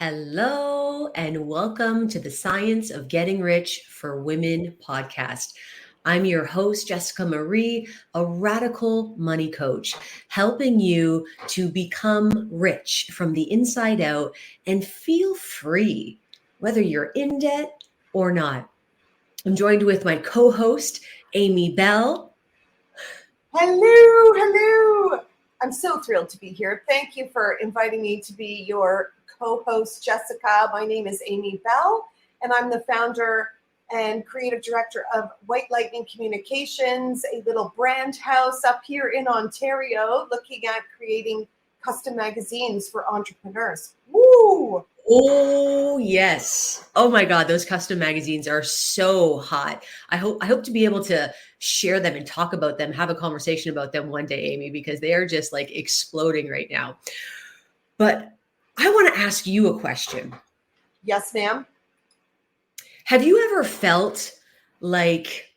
Hello, and welcome to the Science of Getting Rich for Women podcast. I'm your host, Jessica Marie, a radical money coach, helping you to become rich from the inside out and feel free, whether you're in debt or not. I'm joined with my co-host, Amy Bell. Hello. I'm so thrilled to be here. Thank you for inviting me to be your co-host, Jessica. My name is Amy Bell, and I'm the founder and creative director of White Lightning Communications, a little brand house up here in Ontario, looking at creating custom magazines for entrepreneurs. Woo! Oh, yes. Oh my God, those custom magazines are so hot. I hope to be able to share them and talk about them, have a conversation about them one day, Amy, because they are just like exploding right now. But I want to ask you a question. Yes, ma'am. Have you ever felt like,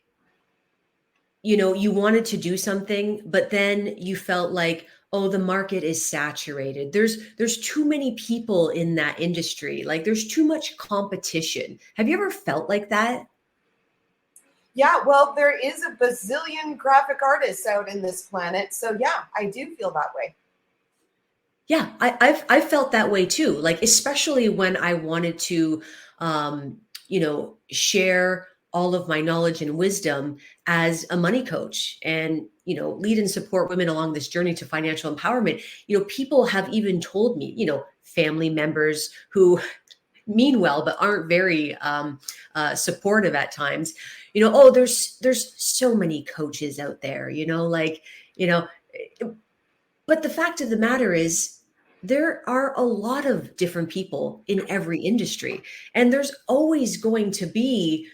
you wanted to do something, but then you felt like, oh, the market is saturated. There's too many people in that industry. Like there's too much competition. Have you ever felt like that? Yeah, well, there is a bazillion graphic artists out in this planet. So yeah, I do feel that way. Yeah, I've felt that way too. Like especially when I wanted to, share all of my knowledge and wisdom as a money coach, and lead and support women along this journey to financial empowerment. People have even told me, family members who mean well but aren't very supportive at times. Oh, there's so many coaches out there. But the fact of the matter is, there are a lot of different people in every industry, and there's always going to be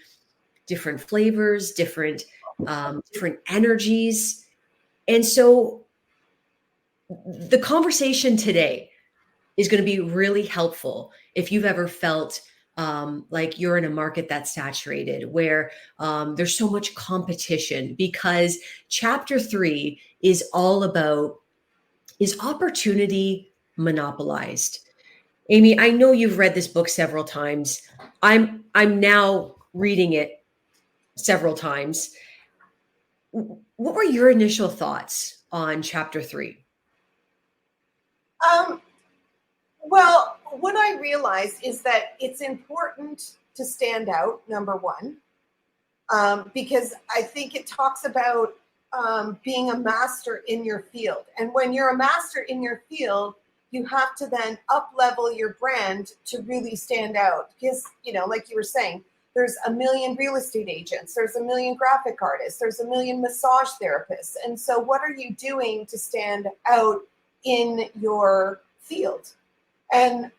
different flavors, different energies. And so the conversation today is going to be really helpful if you've ever felt like you're in a market that's saturated, where there's so much competition, because chapter 3 is all about, is opportunity monopolized? Amy, I know you've read this book several times. I'm now reading it several times. What were your initial thoughts on chapter 3? Well, what I realized is that it's important to stand out, number one, because I think it talks about being a master in your field. And when you're a master in your field, you have to then up level your brand to really stand out. Because, like you were saying, there's a million real estate agents, there's a million graphic artists, there's a million massage therapists. And so what are you doing to stand out in your field? And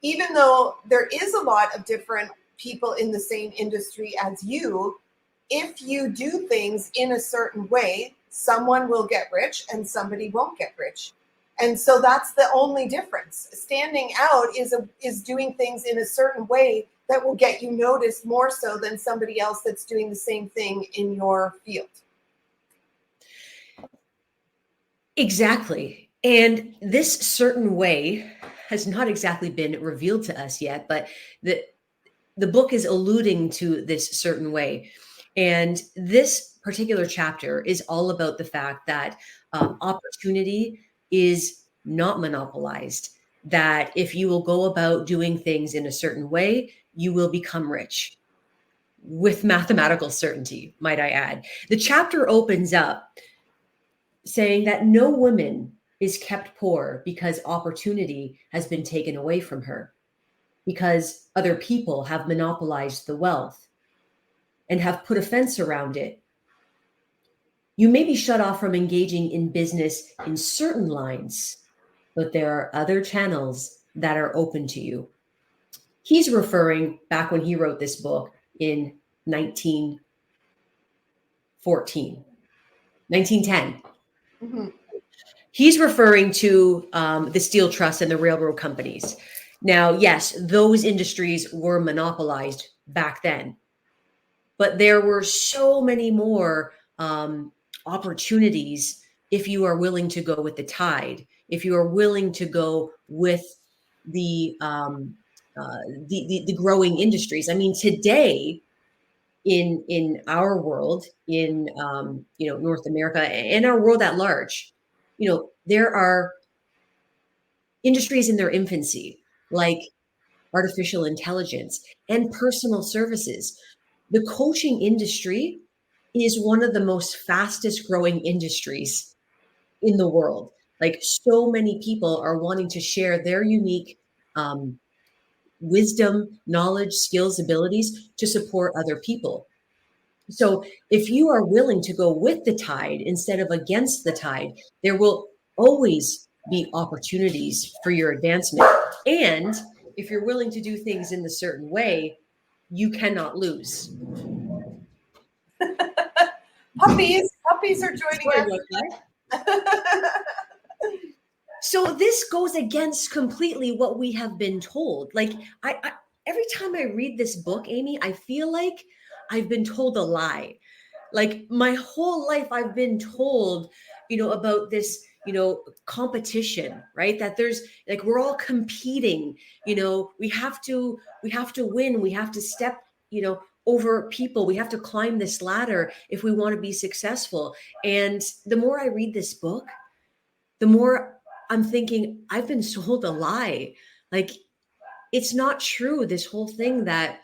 even though there is a lot of different people in the same industry as you, if you do things in a certain way, someone will get rich and somebody won't get rich. And so that's the only difference. Standing out is doing things in a certain way that will get you noticed more so than somebody else that's doing the same thing in your field. Exactly. And this certain way has not exactly been revealed to us yet, but the book is alluding to this certain way. And this particular chapter is all about the fact that opportunity is not monopolized, that if you will go about doing things in a certain way, you will become rich with mathematical certainty, might I add. The chapter opens up saying that no woman is kept poor because opportunity has been taken away from her, because other people have monopolized the wealth and have put a fence around it. You may be shut off from engaging in business in certain lines, but there are other channels that are open to you. He's referring back when he wrote this book in 1910. Mm-hmm. He's referring to the steel trust and the railroad companies. Now, yes, those industries were monopolized back then, but there were so many more opportunities if you are willing to go with the tide, if you are willing to go with the the growing industries. I mean, today in our world, in North America and our world at large, there are industries in their infancy, like artificial intelligence and personal services. The coaching industry is one of the most fastest growing industries in the world. Like, so many people are wanting to share their unique um, wisdom, knowledge, skills, abilities to support other people. So if you are willing to go with the tide instead of against the tide, there will always be opportunities for your advancement. And if you're willing to do things in a certain way, you cannot lose. Puppies are joining Sorry us. about that. So this goes against completely what we have been told. Like, I every time I read this book, Amy, I feel like I've been told a lie. Like, my whole life I've been told, about this, competition, right? That there's, like, we're all competing, we have to win, we have to step, over people, we have to climb this ladder if we want to be successful. And the more I read this book, the more I'm thinking I've been sold a lie. Like, it's not true, this whole thing that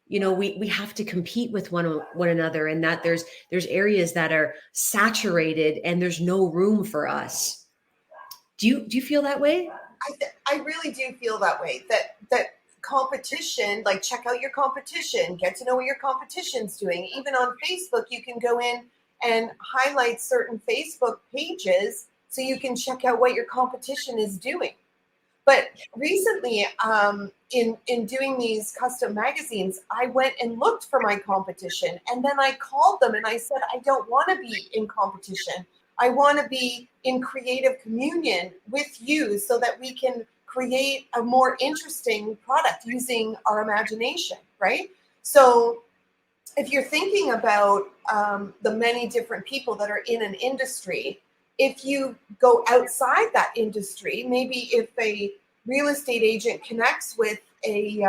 we have to compete with one another, and that there's areas that are saturated and there's no room for us. Do you feel that way? I really do feel that way. That competition, like, check out your competition, get to know what your competition's doing. Even on Facebook, you can go in and highlight certain Facebook pages so you can check out what your competition is doing. But recently, in doing these custom magazines, I went and looked for my competition, and then I called them and I said, I don't want to be in competition. I want to be in creative communion with you so that we can create a more interesting product using our imagination, right? So if you're thinking about the many different people that are in an industry, if you go outside that industry, maybe if a real estate agent connects with a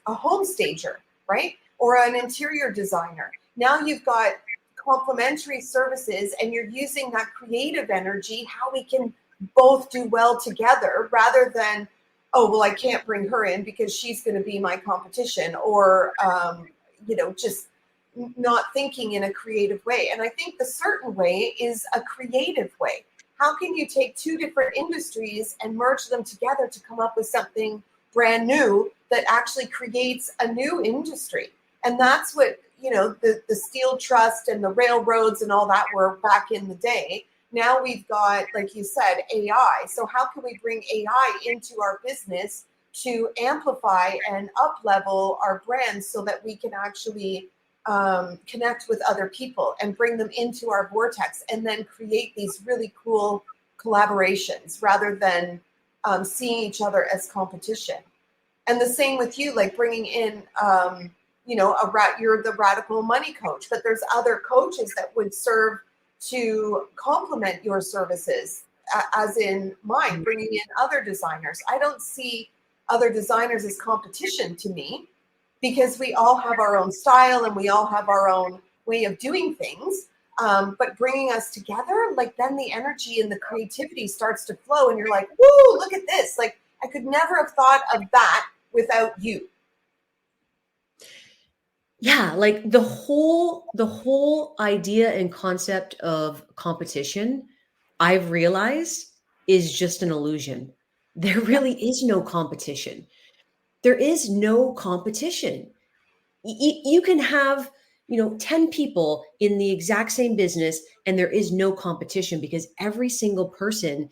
home stager, right, or an interior designer, now you've got complementary services, and you're using that creative energy, how we can both do well together, rather than, oh, well, I can't bring her in because she's going to be my competition, or just not thinking in a creative way. And I think the certain way is a creative way. How can you take two different industries and merge them together to come up with something brand new that actually creates a new industry? And that's what, the steel trust and the railroads and all that were back in the day. Now we've got, like you said, AI. So how can we bring AI into our business to amplify and up level our brands so that we can actually connect with other people and bring them into our vortex, and then create these really cool collaborations rather than seeing each other as competition? And the same with you, like bringing in, you're the radical money coach, but there's other coaches that would serve to complement your services, as in mine, bringing in other designers. I don't see other designers as competition to me, because we all have our own style and we all have our own way of doing things. But bringing us together, like, then the energy and the creativity starts to flow, and you're like, woo, look at this. Like, I could never have thought of that without you. Yeah, like the whole idea and concept of competition, I've realized, is just an illusion. There Yeah. really is no competition. There is no competition. You can have 10 people in the exact same business, and there is no competition, because every single person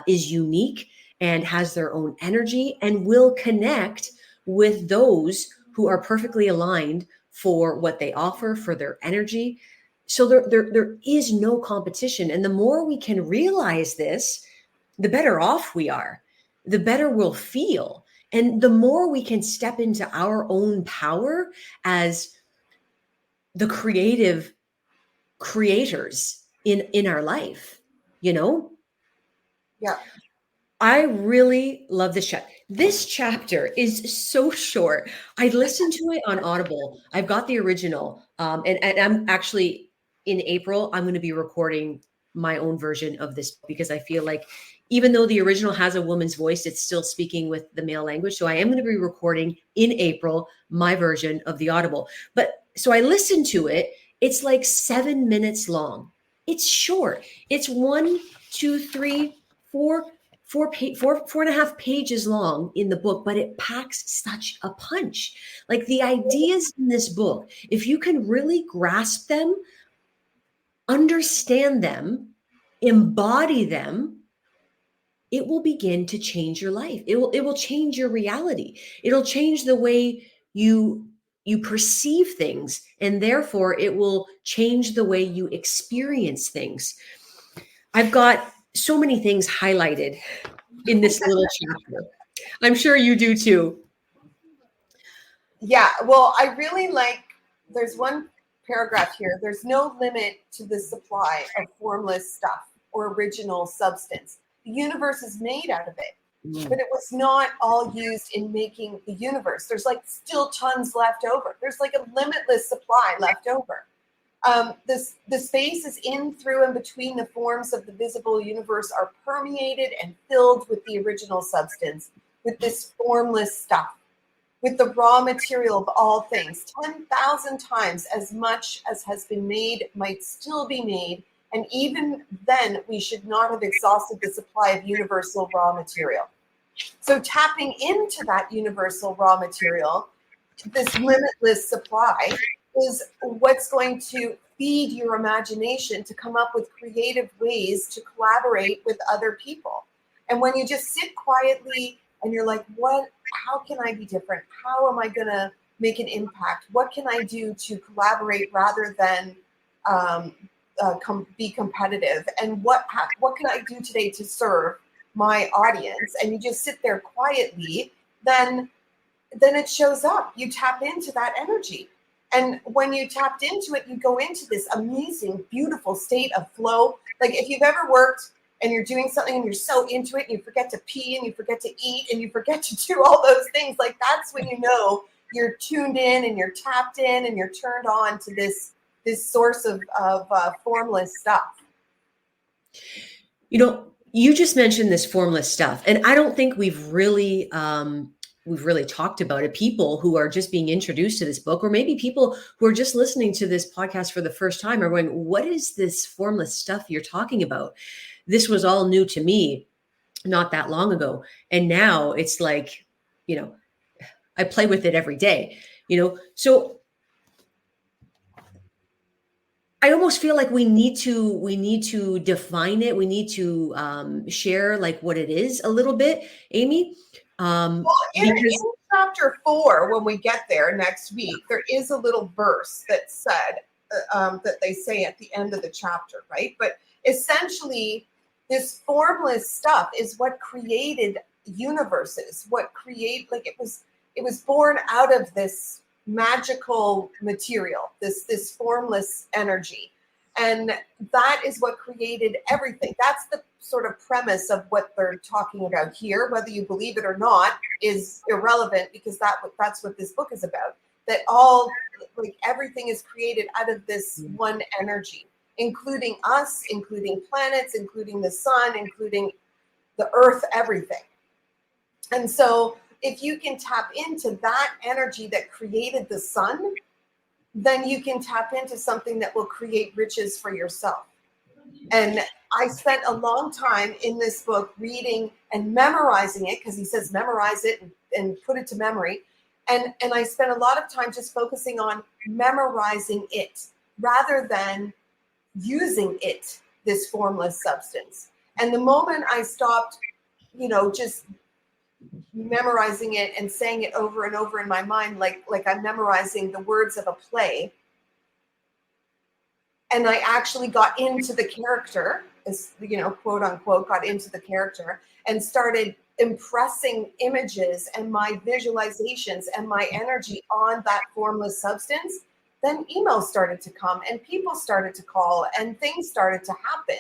is unique and has their own energy and will connect with those who are perfectly aligned for what they offer, for their energy. So there is no competition, and the more we can realize this, the better off we are, the better we'll feel, and the more we can step into our own power as the creative creators in our life. you know Yeah. I really love this chapter. This chapter is so short. I listened to it on Audible. I've got the original. And I'm actually in April, I'm going to be recording my own version of this because I feel like even though the original has a woman's voice, it's still speaking with the male language. So I am going to be recording in April my version of the Audible. But so I listened to it. It's like 7 minutes long. It's short. It's 1, 2, 3, 4 four and a half pages long in the book, but it packs such a punch. Like the ideas in this book, if you can really grasp them, understand them, embody them, it will begin to change your life. It will change your reality. It'll change the way you perceive things, and therefore it will change the way you experience things. I've got so many things highlighted in this little chapter. I'm sure you do too. Yeah, well, I really like, there's one paragraph here. There's no limit to the supply of formless stuff or original substance. The universe is made out of it, but it was not all used in making the universe. There's like still tons left over. There's like a limitless supply left over. The spaces in, through, and between the forms of the visible universe are permeated and filled with the original substance, with this formless stuff, with the raw material of all things. 10,000 times as much as has been made might still be made, and even then we should not have exhausted the supply of universal raw material. So tapping into that universal raw material, this limitless supply, is what's going to feed your imagination to come up with creative ways to collaborate with other people. And when you just sit quietly and you're like, how can I be different? How am I going to make an impact? What can I do to collaborate rather than be competitive? And what can I do today to serve my audience? And you just sit there quietly, then it shows up. You tap into that energy. And when you tapped into it, you go into this amazing, beautiful state of flow. Like if you've ever worked and you're doing something and you're so into it and you forget to pee and you forget to eat and you forget to do all those things, like that's when you know you're tuned in and you're tapped in and you're turned on to this source of formless stuff. You know, you just mentioned this formless stuff, and I don't think we've really talked about it. People who are just being introduced to this book, or maybe people who are just listening to this podcast for the first time, are going, "What is this formless stuff you're talking about?" This was all new to me not that long ago, and now it's like, I play with it every day. So I almost feel like we need to define it. We need to share like what it is a little bit, Amy. Well, in chapter 4, when we get there next week, there is a little verse that said that they say at the end of the chapter, right? But essentially, this formless stuff is what created universes. It was born out of this magical material, this formless energy. And that is what created everything. That's the sort of premise of what they're talking about here. Whether you believe it or not is irrelevant, because that's what this book is about. That everything is created out of this one energy, including us, including planets, including the sun, including the earth, everything. And so if you can tap into that energy that created the sun, then you can tap into something that will create riches for yourself. And I spent a long time in this book reading and memorizing it, because he says memorize it and put it to memory. And I spent a lot of time just focusing on memorizing it rather than using it, this formless substance. And the moment I stopped, just memorizing it and saying it over and over in my mind, like I'm memorizing the words of a play, and I actually got into the character, quote unquote, got into the character and started impressing images and my visualizations and my energy on that formless substance, then emails started to come and people started to call and things started to happen.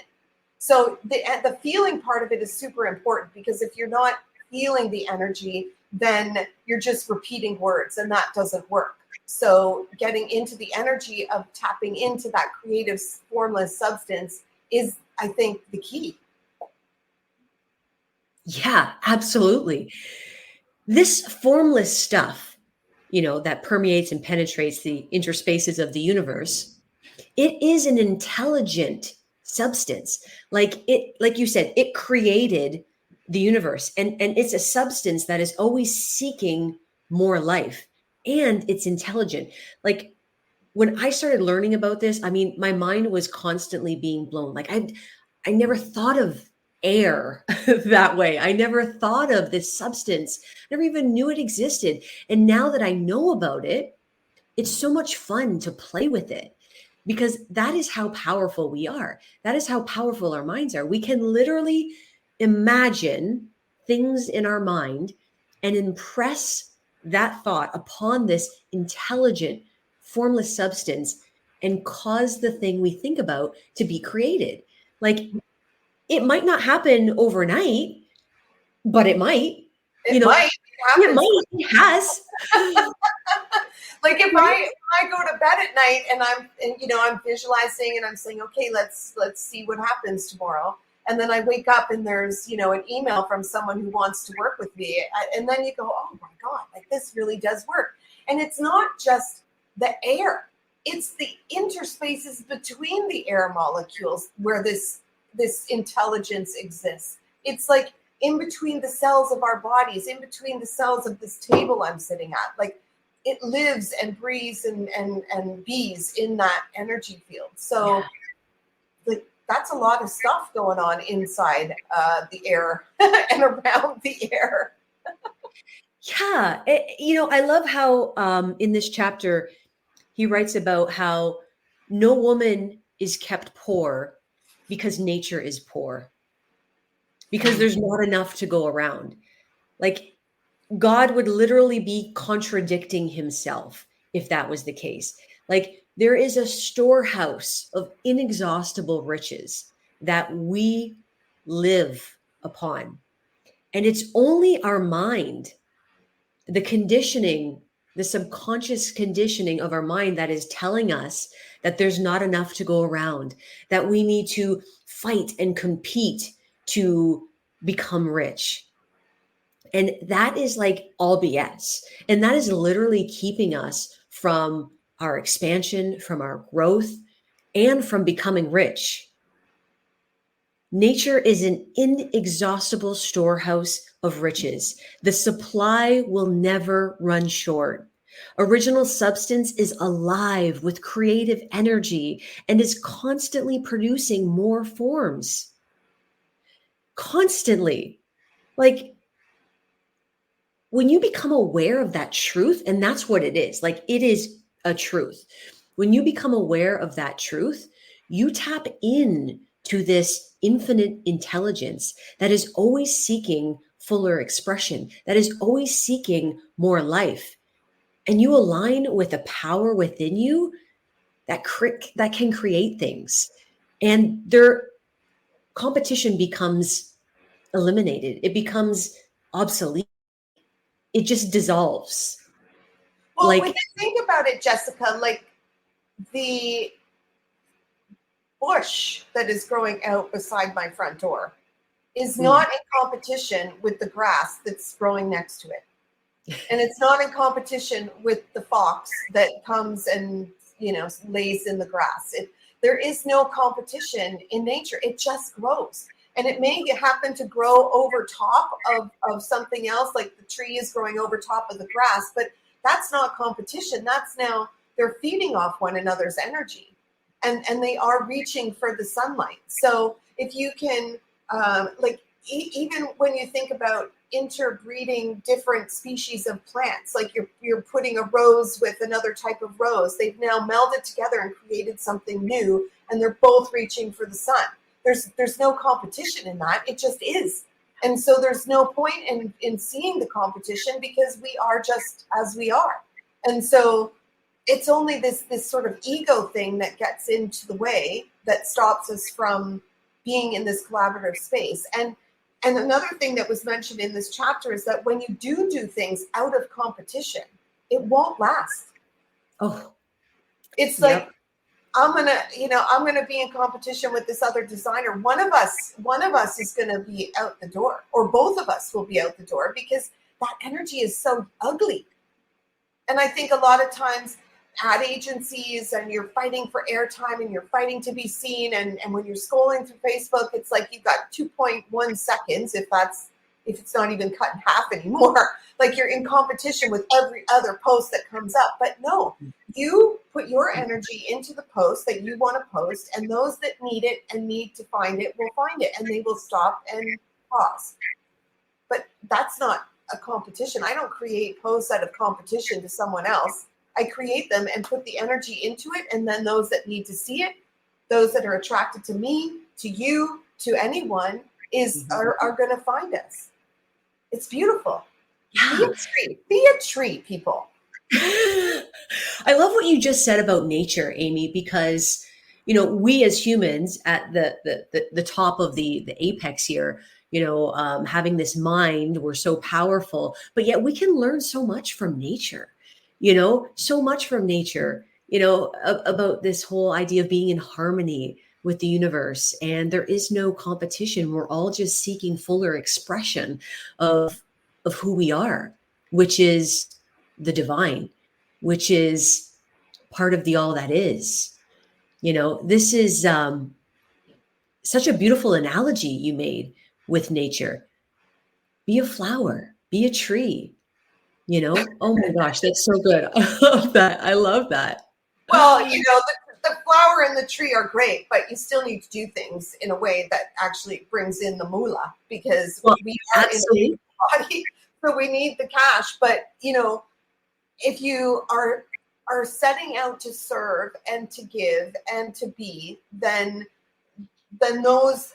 So the feeling part of it is super important, because if you're not feeling the energy, then you're just repeating words, and that doesn't work. So getting into the energy of tapping into that creative formless substance is, I think, the key. Yeah, absolutely. This formless stuff, that permeates and penetrates the interspaces of the universe, it is an intelligent substance. Like you said, it created the universe, and it's a substance that is always seeking more life, and it's intelligent. Like, when I started learning about this, I mean, my mind was constantly being blown. Like, I never thought of air that way. I never thought of this substance. I never even knew it existed. And now that I know about it, it's so much fun to play with it, because that is how powerful we are. That is how powerful our minds are. We can literally imagine things in our mind and impress that thought upon this intelligent, formless substance and cause the thing we think about to be created. Like, it might not happen overnight, but it might. It might. It It happens. might. It has. Like if I go to bed at night and I'm visualizing and I'm saying, okay, let's see what happens tomorrow. And then I wake up and there's, an email from someone who wants to work with me. And then you go, oh my God, like this really does work. And it's not just the air. It's the interspaces between the air molecules where this intelligence exists. It's like in between the cells of our bodies, in between the cells of this table I'm sitting at. Like, it lives and breathes and bees in that energy field. So like, that's a lot of stuff going on inside the air and around the air. Yeah. I love how in this chapter, he writes about how no woman is kept poor because nature is poor, because there's not enough to go around. Like, God would literally be contradicting himself if that was the case. Like, there is a storehouse of inexhaustible riches that we live upon. And it's only our mind, the conditioning, the subconscious conditioning of our mind, that is telling us that there's not enough to go around, that we need to fight and compete to become rich. And that is like all BS. And that is literally keeping us from our expansion, from our growth, and from becoming rich. Nature is an inexhaustible storehouse of riches. The supply will never run short. Original substance is alive with creative energy and is constantly producing more forms. Constantly. Like, when you become aware of that truth, and that's what it is, like, it is a truth. When you become aware of that truth, you tap in to this infinite intelligence that is always seeking fuller expression, that is always seeking more life. And you align with a power within you that can create things. And their competition becomes eliminated. It becomes obsolete. It just dissolves. Well, when Like, you think about it, Jessica, like the bush that is growing out beside my front door is not in competition with the grass that's growing next to it. And it's not in competition with the fox that comes and, lays in the grass. There is no competition in nature. It just grows. And it may happen to grow over top of something else, like the tree is growing over top of the grass, but that's not competition. That's now they're feeding off one another's energy. And they are reaching for the sunlight. So if you can, even when you think about interbreeding different species of plants, like you're putting a rose with another type of rose, they've now melded together and created something new, and they're both reaching for the sun. There's no competition in that. It just is. And so there's no point in seeing the competition, because we are just as we are. And so it's only this sort of ego thing that gets into the way, that stops us from being in this collaborative space. And another thing that was mentioned in this chapter is that when you do things out of competition, it won't last. Oh, it's yep. like, I'm gonna be in competition with this other designer. One of us is gonna be out the door, or both of us will be out the door, because that energy is so ugly. And I think a lot of times ad agencies, and you're fighting for airtime, and you're fighting to be seen, and when you're scrolling through Facebook, it's like you've got 2.1 seconds, if it's not even cut in half anymore. Like, you're in competition with every other post that comes up. But no, you put your energy into the post that you want to post, and those that need it and need to find it will find it, and they will stop and pause. But that's not a competition. I don't create posts out of competition to someone else. I create them and put the energy into it, and then those that need to see it, those that are attracted to me, to you, to anyone, are going to find us. It's beautiful. Yeah. Be a tree, people. I love what you just said about nature, Amy, because we as humans at the top of the apex here, having this mind, we're so powerful, but yet we can learn so much from nature. So much from nature. About this whole idea of being in harmony with the universe, and there is no competition. We're all just seeking fuller expression of who we are, which is the divine, which is part of the all that is. This is such a beautiful analogy you made with nature. Be a flower, be a tree. Oh my gosh, that's so good. I love that. I love that. Well, the flower and the tree are great, but you still need to do things in a way that actually brings in the moolah, because we are absolutely. in the body, so we need the cash. But if you are setting out to serve and to give and to be, then those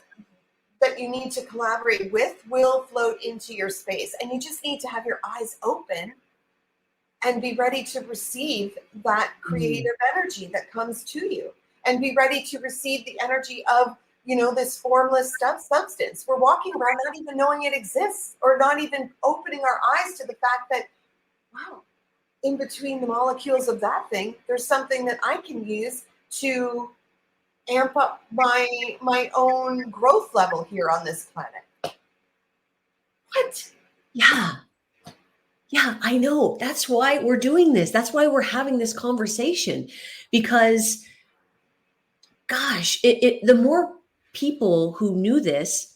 that you need to collaborate with will float into your space, and you just need to have your eyes open and be ready to receive that creative energy that comes to you, and be ready to receive the energy of this formless substance. We're walking around not even knowing it exists, or not even opening our eyes to the fact that, wow, in between the molecules of that thing, there's something that I can use to amp up my own growth level here on this planet. What? Yeah, I know. That's why we're doing this. That's why we're having this conversation, because gosh, the more people who knew this,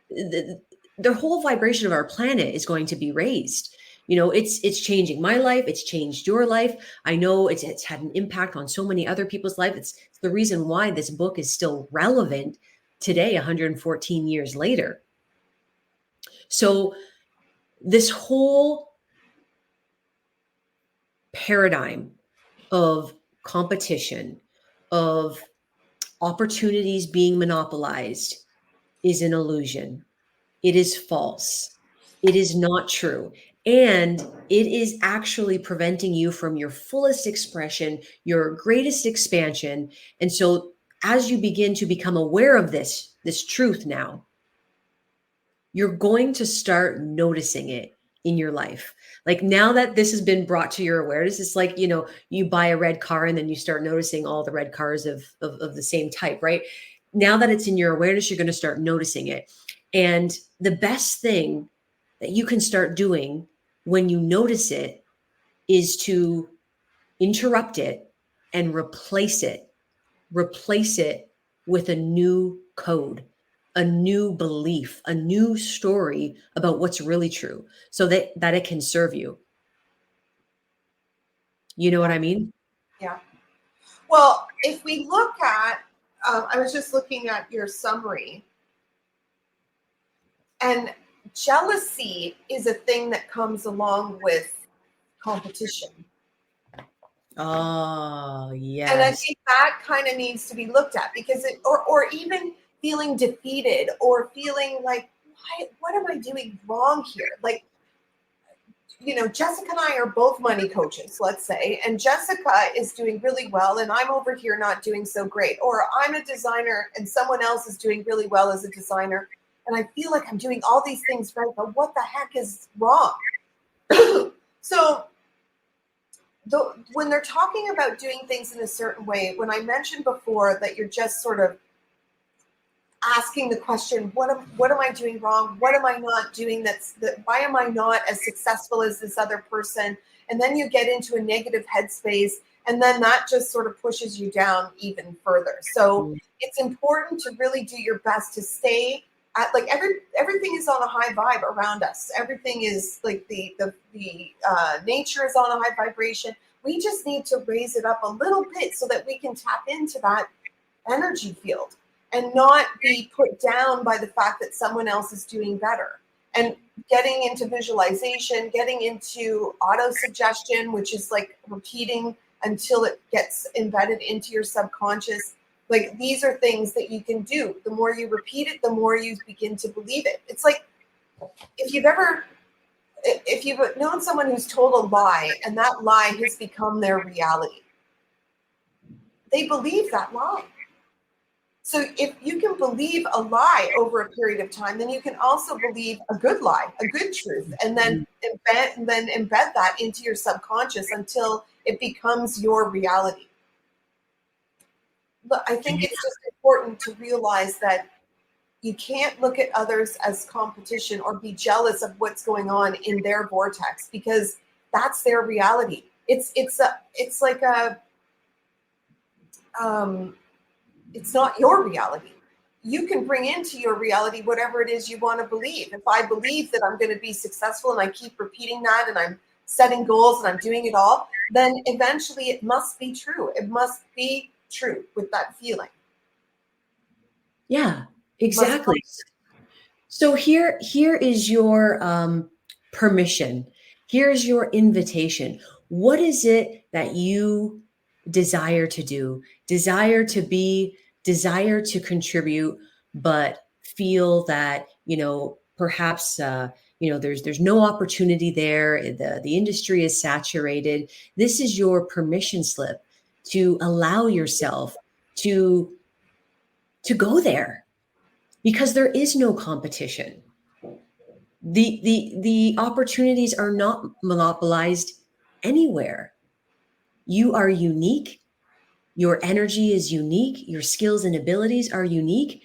the whole vibration of our planet is going to be raised. It's changing my life. It's changed your life. I know it's had an impact on so many other people's life. It's the reason why this book is still relevant today, 114 years later. So this whole paradigm of competition, of opportunities being monopolized, is an illusion. It is false. It is not true. And it is actually preventing you from your fullest expression, your greatest expansion. And so as you begin to become aware of this truth now, you're going to start noticing it in your life. Like, now that this has been brought to your awareness, it's like, you buy a red car and then you start noticing all the red cars of the same type, right? Now that it's in your awareness, you're going to start noticing it. And the best thing that you can start doing when you notice it is to interrupt it and replace it with a new code, a new belief, a new story about what's really true, so that it can serve you. You know what I mean? Yeah. Well, if we look at, I was just looking at your summary, and jealousy is a thing that comes along with competition. Oh, yes. And I think that kind of needs to be looked at, because or even feeling defeated, or feeling like, what am I doing wrong here? Like, Jessica and I are both money coaches, let's say, and Jessica is doing really well and I'm over here not doing so great. Or I'm a designer and someone else is doing really well as a designer. And I feel like I'm doing all these things right, but what the heck is wrong? So when they're talking about doing things in a certain way, when I mentioned before that you're just sort of asking the question, what am I doing wrong? What am I not doing? Why am I not as successful as this other person? And then you get into a negative headspace, and then that just sort of pushes you down even further. So it's important to really do your best to stay at, like, everything is on a high vibe around us. Everything is like the nature is on a high vibration. We just need to raise it up a little bit so that we can tap into that energy field and not be put down by the fact that someone else is doing better. And getting into visualization, getting into auto-suggestion, which is like repeating until it gets embedded into your subconscious. Like, these are things that you can do. The more you repeat it, the more you begin to believe it. It's like if you've known someone who's told a lie and that lie has become their reality, they believe that lie. So if you can believe a lie over a period of time, then you can also believe a good lie, a good truth, and then embed that into your subconscious until it becomes your reality. But I think it's just important to realize that you can't look at others as competition or be jealous of what's going on in their vortex, because that's their reality. It's not your reality. You can bring into your reality whatever it is you want to believe. If I believe that I'm going to be successful and I keep repeating that and I'm setting goals and I'm doing it all, then eventually it must be true. It must be true with that feeling. Yeah, exactly. So here is your permission. Here's your invitation. What is it that you desire to do, desire to be, desire to contribute, but feel that, perhaps, there's no opportunity there. The industry is saturated. This is your permission slip to allow yourself to go there, because there is no competition. The opportunities are not monopolized anywhere. You are unique. Your energy is unique. Your skills and abilities are unique.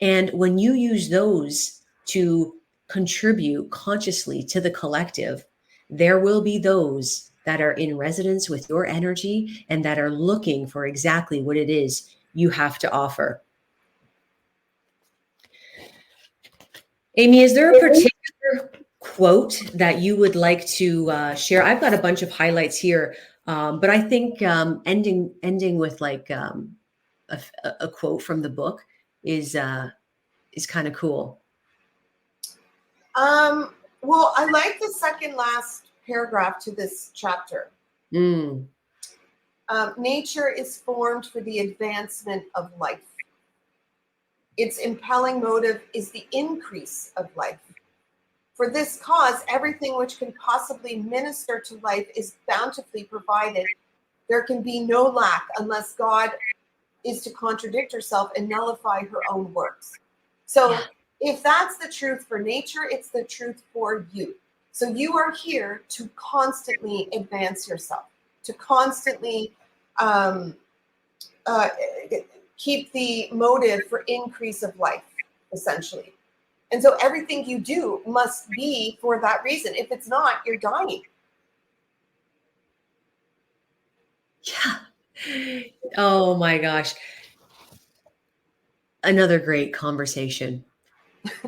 And when you use those to contribute consciously to the collective, there will be those that are in resonance with your energy and that are looking for exactly what it is you have to offer. Amy, is there a particular quote that you would like to share? I've got a bunch of highlights here, but I think ending with like a quote from the book is kind of cool. Well, I like the second last paragraph to this chapter. Nature is formed for the advancement of life. Its impelling motive is the increase of life. For this cause, everything which can possibly minister to life is bountifully provided. There can be no lack unless God is to contradict herself and nullify her own works. So if that's the truth for nature, it's the truth for you. So you are here to constantly advance yourself, to constantly keep the motive for increase of life, essentially. And so everything you do must be for that reason. If it's not, you're dying. Yeah. Oh my gosh. Another great conversation.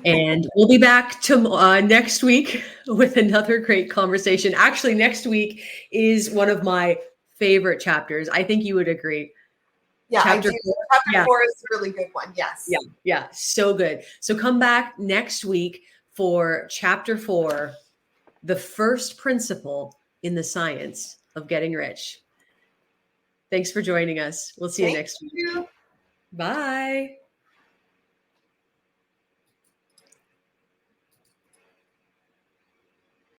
And we'll be back to next week with another great conversation. Actually, next week is one of my favorite chapters. I think you would agree. Yeah, chapter 4 is a really good one. Yes. Yeah. So good. So come back next week for chapter 4, the first principle in the science of getting rich. Thanks for joining us. We'll see you next week. Bye.